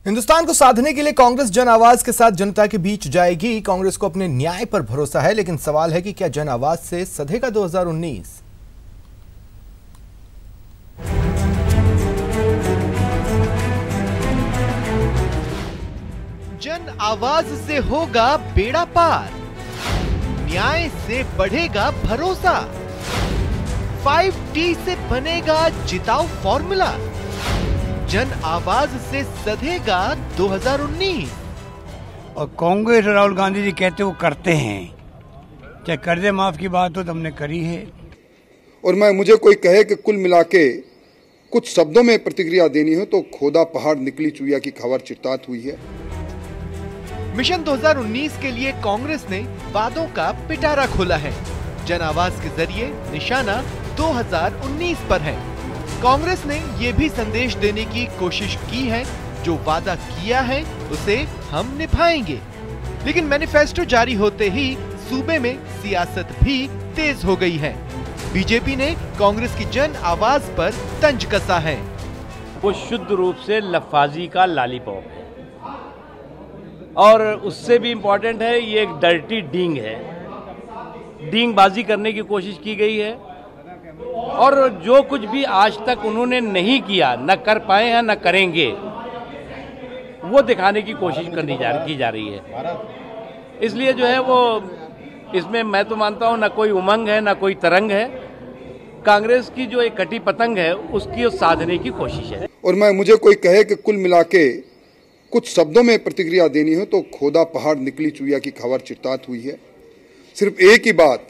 हिंदुस्तान को साधने के लिए कांग्रेस जन आवाज के साथ जनता के बीच जाएगी। कांग्रेस को अपने न्याय पर भरोसा है, लेकिन सवाल है कि क्या जन आवाज से सधेगा 2019? जन आवाज से होगा बेड़ा पार, न्याय से बढ़ेगा भरोसा, 5T से बनेगा जिताऊ फॉर्मूला, जन आवाज से सधेगा 2019। और कांग्रेस और राहुल गांधी जी कहते वो करते हैं, चाहे कर्जे माफ की बात हो तो हमने करी है। और मुझे कोई कहे कि कुल मिला के कुछ शब्दों में प्रतिक्रिया देनी हो तो खोदा पहाड़ निकली चुईया की खबर चितात हुई है। मिशन 2019 के लिए कांग्रेस ने वादों का पिटारा खोला है। जन आवाज के जरिए निशाना 2019 पर है। कांग्रेस ने ये भी संदेश देने की कोशिश की है, जो वादा किया है उसे हम निभाएंगे। लेकिन मैनिफेस्टो जारी होते ही सूबे में सियासत भी तेज हो गई है। बीजेपी ने कांग्रेस की जन आवाज पर तंज कसा है। वो शुद्ध रूप से लफाजी का लॉलीपॉप है, और उससे भी इम्पोर्टेंट है ये एक डर्टी डींग है। डींगबाजी करने की कोशिश की गई है, और जो कुछ भी आज तक उन्होंने नहीं किया, न कर पाए हैं न करेंगे, वो दिखाने की कोशिश की जा रही है। इसलिए जो है वो इसमें मैं तो मानता हूं न कोई उमंग है न कोई तरंग है। कांग्रेस की जो एक कटी पतंग है उसकी साधने की कोशिश है। और मुझे कोई कहे कि कुल मिला के कुछ शब्दों में प्रतिक्रिया देनी हो तो खोदा पहाड़ निकली चुईया की खबर चितात हुई है। सिर्फ एक ही बात,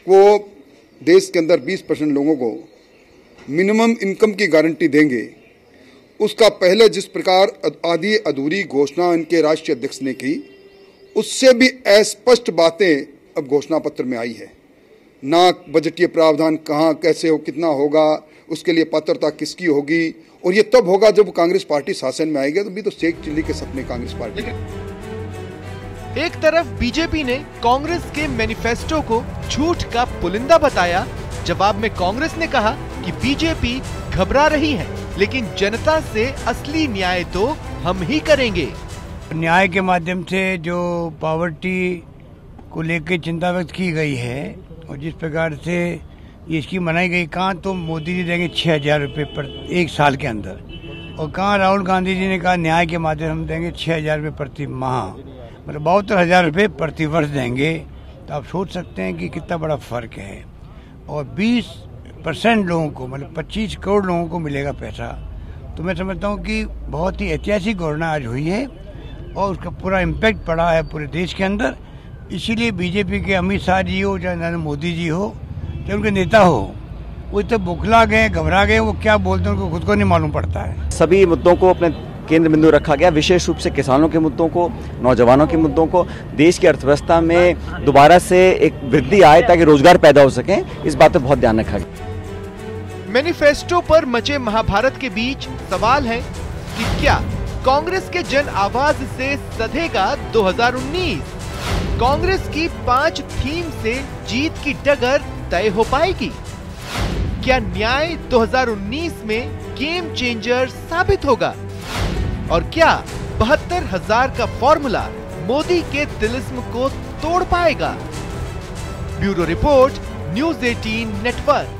वो देश के अंदर 20% लोगों को मिनिमम इनकम की गारंटी देंगे। उसका पहले जिस प्रकार आधी अधूरी घोषणा इनके राष्ट्रीय अध्यक्ष ने की, उससे भी अस्पष्ट बातें अब घोषणा पत्र में आई है। ना बजटीय प्रावधान कहाँ कैसे हो, कितना होगा, उसके लिए पात्रता किसकी होगी, और ये तब होगा जब कांग्रेस पार्टी शासन में आएगी। तो भी तो शेख चिल्ली के सपने कांग्रेस पार्टी के। एक तरफ बीजेपी ने कांग्रेस के मैनिफेस्टो को झूठ का पुलिंदा बताया। जवाब में कांग्रेस ने कहा कि बीजेपी घबरा रही है, लेकिन जनता से असली न्याय तो हम ही करेंगे। न्याय के माध्यम से जो पॉवर्टी को लेकर चिंता व्यक्त की गई है, और जिस प्रकार से इसकी मनाई गई, कहाँ तो मोदी जी देंगे 6,000 रुपये पर एक साल के अंदर, और कहाँ राहुल गांधी जी ने कहा न्याय के माध्यम हम देंगे 6,000 रुपये प्रति माह, मतलब 72,000 रुपये प्रति वर्ष देंगे। तो आप सोच सकते हैं कि कितना बड़ा फर्क है। और 20% लोगों को, मतलब 25 करोड़ लोगों को मिलेगा पैसा। तो मैं समझता हूँ कि बहुत ही ऐतिहासिक घोषणा आज हुई है, और उसका पूरा इम्पैक्ट पड़ा है पूरे देश के अंदर। इसीलिए बीजेपी के अमित शाह जी हो, चाहे नरेंद्र मोदी जी हो, चाहे उनके नेता हो, वो इतने बुखला गए, घबरा गए, वो क्या बोलते हैं उनको खुद को नहीं मालूम पड़ता है। सभी मुद्दों को अपने केंद्र बिंदु रखा गया, विशेष रूप से किसानों के मुद्दों को, नौजवानों के मुद्दों को, देश की अर्थव्यवस्था में दोबारा से एक वृद्धि आए ताकि रोजगार पैदा हो सके, इस बात पर बहुत ध्यान रखा गया। मैनिफेस्टो पर मचे महाभारत के बीच सवाल है कि क्या कांग्रेस के जन आवाज से सधेगा 2019? कांग्रेस की 5 थीम से जीत की डगर तय हो पाएगी? क्या न्याय 2019 में गेम चेंजर साबित होगा? और क्या 72,000 का फॉर्मूला मोदी के तिलिस्म को तोड़ पाएगा? Bureau report, news 18 network.